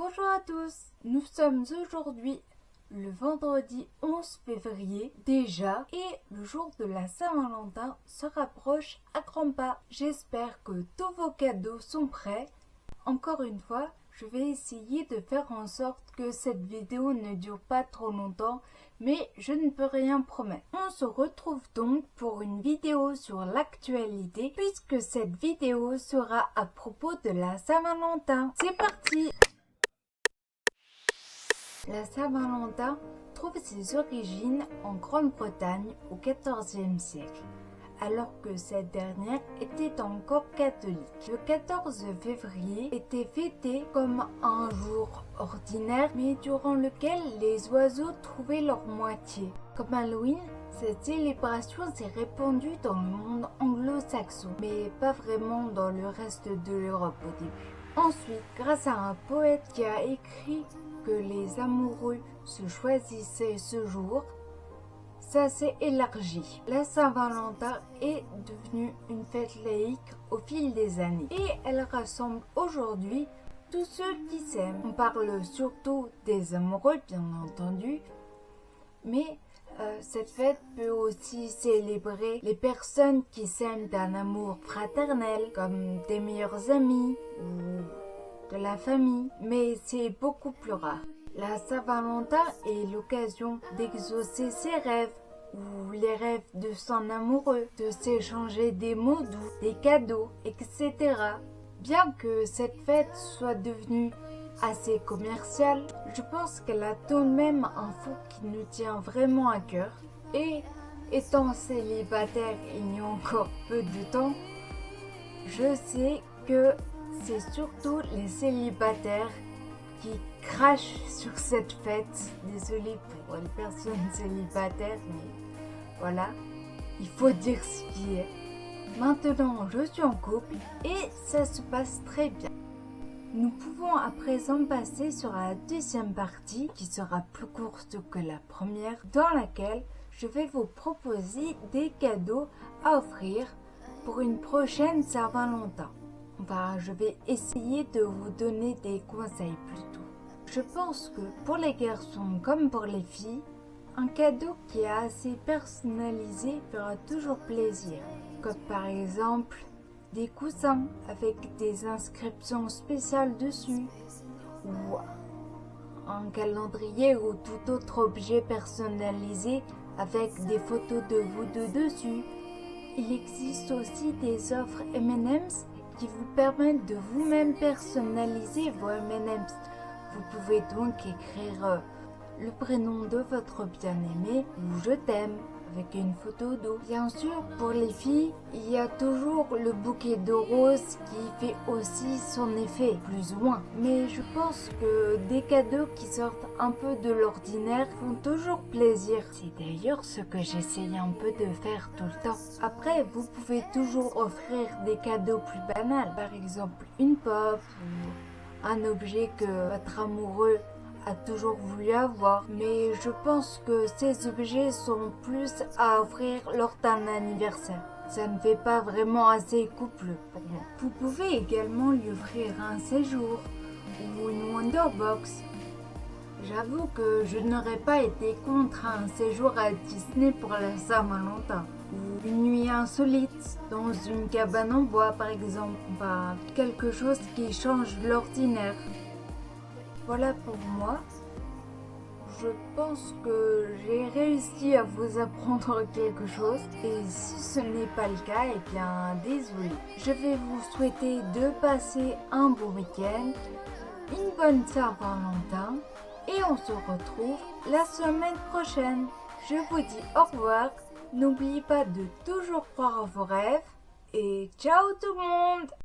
Bonjour à tous, nous sommes aujourd'hui le vendredi 11 février déjà et le jour de la Saint-Valentin se rapproche à grands pas. J'espère que tous vos cadeaux sont prêts. Encore une fois, je vais essayer de faire en sorte que cette vidéo ne dure pas trop longtemps, mais je ne peux rien promettre. On se retrouve donc pour une vidéo sur l'actualité, puisque cette vidéo sera à propos de la Saint-Valentin. C'est parti! La Saint-Valentin trouve ses origines en Grande-Bretagne au XIVe siècle, alors que cette dernière était encore catholique. Le 14 février était fêté comme un jour ordinaire, mais durant lequel les oiseaux trouvaient leur moitié. Comme Halloween, cette célébration s'est répandue dans le monde anglo-saxon, mais pas vraiment dans le reste de l'Europe au début. Ensuite, grâce à un poète qui a écrit que les amoureux se choisissaient ce jour, ça s'est élargi. La Saint-Valentin est devenue une fête laïque au fil des années et elle rassemble aujourd'hui tous ceux qui s'aiment. On parle surtout des amoureux, bien entendu, mais cette fête peut aussi célébrer les personnes qui s'aiment d'un amour fraternel, comme des meilleurs amis ou de la famille, mais c'est beaucoup plus rare. La Saint-Valentin est l'occasion d'exaucer ses rêves ou les rêves de son amoureux, de s'échanger des mots doux, des cadeaux, etc. Bien que cette fête soit devenue assez commerciale, je pense qu'elle a tout de même un fond qui nous tient vraiment à cœur. Et étant célibataire il y a encore peu de temps, je sais que c'est surtout les célibataires qui crachent sur cette fête. Désolée pour les personnes célibataires, mais voilà, il faut dire ce qui est. Maintenant, je suis en couple et ça se passe très bien. Nous pouvons à présent passer sur la deuxième partie qui sera plus courte que la première, dans laquelle je vais vous proposer des cadeaux à offrir pour une prochaine Saint-Valentin. Enfin, je vais essayer de vous donner des conseils plutôt. Je pense que pour les garçons comme pour les filles, un cadeau qui est assez personnalisé fera toujours plaisir, comme par exemple des coussins avec des inscriptions spéciales dessus, ou un calendrier ou tout autre objet personnalisé avec des photos de vous deux dessus. Il existe aussi des offres M&M's qui vous permettent de vous-même personnaliser vos M&M's. Vous pouvez donc écrire le prénom de votre bien-aimé ou je t'aime avec une photo d'eau. Bien sûr, pour les filles, il y a toujours le bouquet de roses qui fait aussi son effet, plus ou moins. Mais je pense que des cadeaux qui sortent un peu de l'ordinaire font toujours plaisir. C'est d'ailleurs ce que j'essaye un peu de faire tout le temps. Après, vous pouvez toujours offrir des cadeaux plus banals, par exemple une pop ou un objet que votre amoureux a toujours voulu avoir, mais je pense que ces objets sont plus à offrir lors d'un anniversaire. Ça ne fait pas vraiment assez couple pour moi. Vous pouvez également lui offrir un séjour ou une Wonderbox. J'avoue que je n'aurais pas été contre un séjour à Disney pour la Saint-Valentin. Ou une nuit insolite dans une cabane en bois par exemple. Enfin, quelque chose qui change de l'ordinaire. Voilà pour moi. Je pense que j'ai réussi à vous apprendre quelque chose. Et si ce n'est pas le cas, eh bien désolé. Je vais vous souhaiter de passer un bon week-end, une bonne Saint-Valentin. Et on se retrouve la semaine prochaine. Je vous dis au revoir. N'oubliez pas de toujours croire en vos rêves. Et ciao tout le monde!